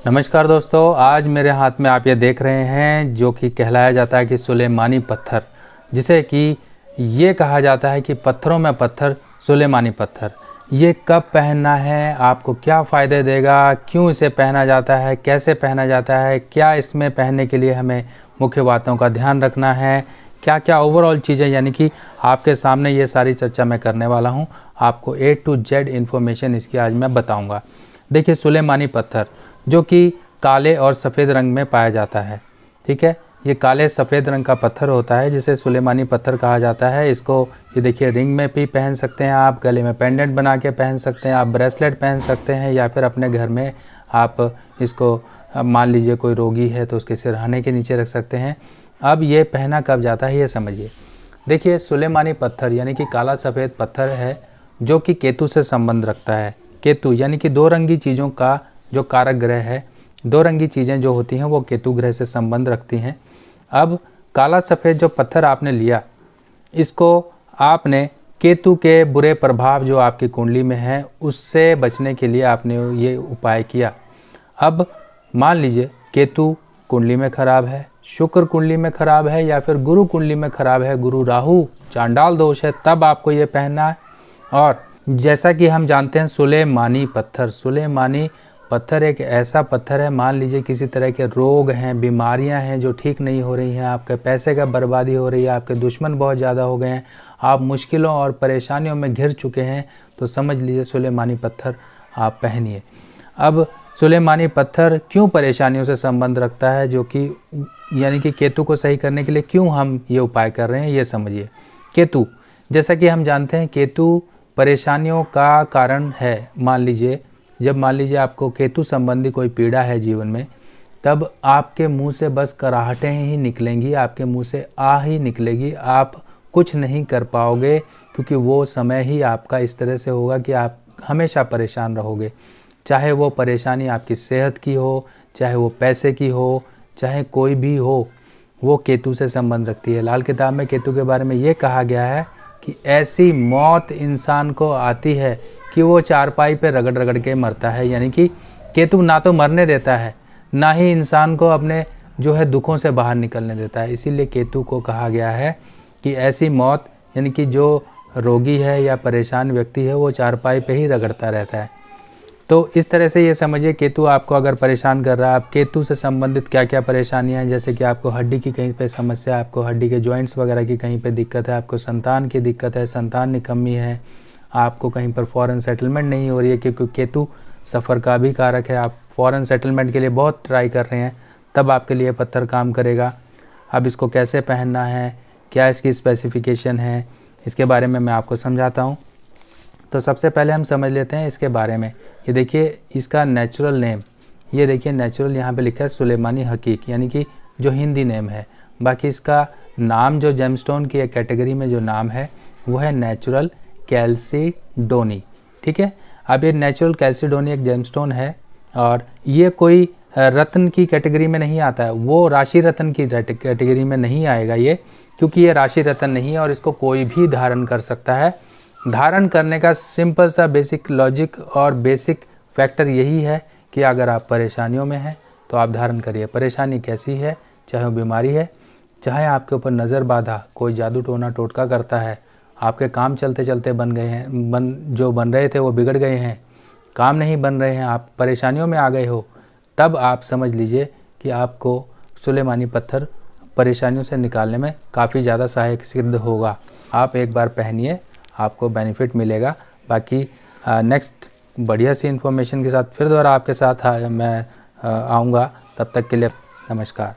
नमस्कार दोस्तों, आज मेरे हाथ में आप ये देख रहे हैं जो कि कहलाया जाता है कि सुलेमानी पत्थर, जिसे कि ये कहा जाता है कि पत्थरों में पत्थर सुलेमानी पत्थर। ये कब पहनना है, आपको क्या फ़ायदे देगा, क्यों इसे पहना जाता है, कैसे पहना जाता है, क्या इसमें पहनने के लिए हमें मुख्य बातों का ध्यान रखना है, क्या क्या ओवरऑल चीज़ें, यानी कि आपके सामने ये सारी चर्चा मैं करने वाला हूँ। आपको A to Z इन्फॉर्मेशन इसकी आज मैं बताऊँगा। देखिए, सुलेमानी पत्थर जो कि काले और सफ़ेद रंग में पाया जाता है, ठीक है। ये काले सफ़ेद रंग का पत्थर होता है जिसे सुलेमानी पत्थर कहा जाता है। इसको ये देखिए रिंग में भी पहन सकते हैं आप, गले में पेंडेंट बना के पहन सकते हैं आप, ब्रेसलेट पहन सकते हैं, या फिर अपने घर में आप इसको मान लीजिए कोई रोगी है तो उसके सिरहाने के नीचे रख सकते हैं। अब ये पहना कब जाता है ये समझिए। देखिए, सुलेमानी पत्थर यानी कि काला सफ़ेद पत्थर है जो कि केतु से संबंध रखता है। केतु यानी कि दो रंगी चीज़ों का जो कारक ग्रह है, दो रंगी चीज़ें जो होती हैं वो केतु ग्रह से संबंध रखती हैं। अब काला सफ़ेद जो पत्थर आपने लिया, इसको आपने केतु के बुरे प्रभाव जो आपकी कुंडली में है उससे बचने के लिए आपने ये उपाय किया। अब मान लीजिए केतु कुंडली में खराब है, शुक्र कुंडली में खराब है, या फिर गुरु कुंडली में खराब है, गुरु राहु चांडाल दोष है, तब आपको ये पहनना है। और जैसा कि हम जानते हैं सुलेमानी पत्थर एक ऐसा पत्थर है, मान लीजिए किसी तरह के रोग हैं, बीमारियां हैं जो ठीक नहीं हो रही हैं, आपके पैसे का बर्बादी हो रही है, आपके दुश्मन बहुत ज़्यादा हो गए हैं, आप मुश्किलों और परेशानियों में घिर चुके हैं, तो समझ लीजिए सुलेमानी पत्थर आप पहनिए। अब सुलेमानी पत्थर क्यों परेशानियों से संबंध रखता है, जो कि यानी कि केतु को सही करने के लिए क्यों हम ये उपाय कर रहे हैं ये समझिए। केतु, जैसा कि हम जानते हैं केतु परेशानियों का कारण है। मान लीजिए आपको केतु संबंधी कोई पीड़ा है जीवन में, तब आपके मुंह से बस कराहटें ही निकलेंगी, आपके मुंह से आ ही निकलेगी, आप कुछ नहीं कर पाओगे, क्योंकि वो समय ही आपका इस तरह से होगा कि आप हमेशा परेशान रहोगे। चाहे वो परेशानी आपकी सेहत की हो, चाहे वो पैसे की हो, चाहे कोई भी हो, वो केतु से संबंध रखती है। लाल किताब में केतु के बारे में ये कहा गया है कि ऐसी मौत इंसान को आती है कि वो चारपाई पे रगड़ रगड़ के मरता है। यानी कि केतु ना तो मरने देता है, ना ही इंसान को अपने जो है दुखों से बाहर निकलने देता है। इसीलिए केतु को कहा गया है कि ऐसी मौत, यानी कि जो रोगी है या परेशान व्यक्ति है वो चारपाई पे ही रगड़ता रहता है। तो इस तरह से ये समझिए केतु आपको अगर परेशान कर रहा है, आप केतु से संबंधित क्या क्या परेशानियां हैं, जैसे कि आपको हड्डी की कहीं पे समस्या, आपको हड्डी के जॉइंट्स वगैरह की कहीं पे दिक्कत है, आपको संतान की दिक्कत है, संतान निकम्मी है, आपको कहीं पर फॉरेन सेटलमेंट नहीं हो रही है, क्योंकि केतु सफ़र का भी कारक है, आप फॉरेन सेटलमेंट के लिए बहुत ट्राई कर रहे हैं, तब आपके लिए पत्थर काम करेगा। अब इसको कैसे पहनना है, क्या इसकी स्पेसिफिकेशन है, इसके बारे में मैं आपको समझाता हूँ। तो सबसे पहले हम समझ लेते हैं इसके बारे में। ये देखिए इसका नेचुरल नेम, ये देखिए नेचुरल यहाँ पे लिखा है सुलेमानी हकीक, यानी कि जो हिंदी नेम है। बाकी इसका नाम जो जेमस्टोन की कैटेगरी में जो नाम है वो है नेचुरल कैल्सीडोनी, ठीक है। अब ये नेचुरल कैल्सीडोनी एक जेमस्टोन है और ये कोई रत्न की कैटेगरी में नहीं आता है, वो राशि रत्न की कैटेगरी में नहीं आएगा ये, क्योंकि ये राशि रत्न नहीं है और इसको कोई भी धारण कर सकता है। धारण करने का सिंपल सा बेसिक लॉजिक और बेसिक फैक्टर यही है कि अगर आप परेशानियों में हैं तो आप धारण करिए। परेशानी कैसी है, चाहे वो बीमारी है, चाहे आपके ऊपर नज़र बाधा, कोई जादू टोना टोटका करता है, आपके काम चलते चलते बन गए हैं, जो बन रहे थे वो बिगड़ गए हैं, काम नहीं बन रहे हैं, आप परेशानियों में आ गए हो, तब आप समझ लीजिए कि आपको सुलेमानी पत्थर परेशानियों से निकालने में काफ़ी ज़्यादा सहायक सिद्ध होगा। आप एक बार पहनिए, आपको बेनिफिट मिलेगा। बाकी नेक्स्ट बढ़िया सी इन्फॉर्मेशन के साथ फिर दोबारा आपके साथ मैं आऊँगा। तब तक के लिए नमस्कार।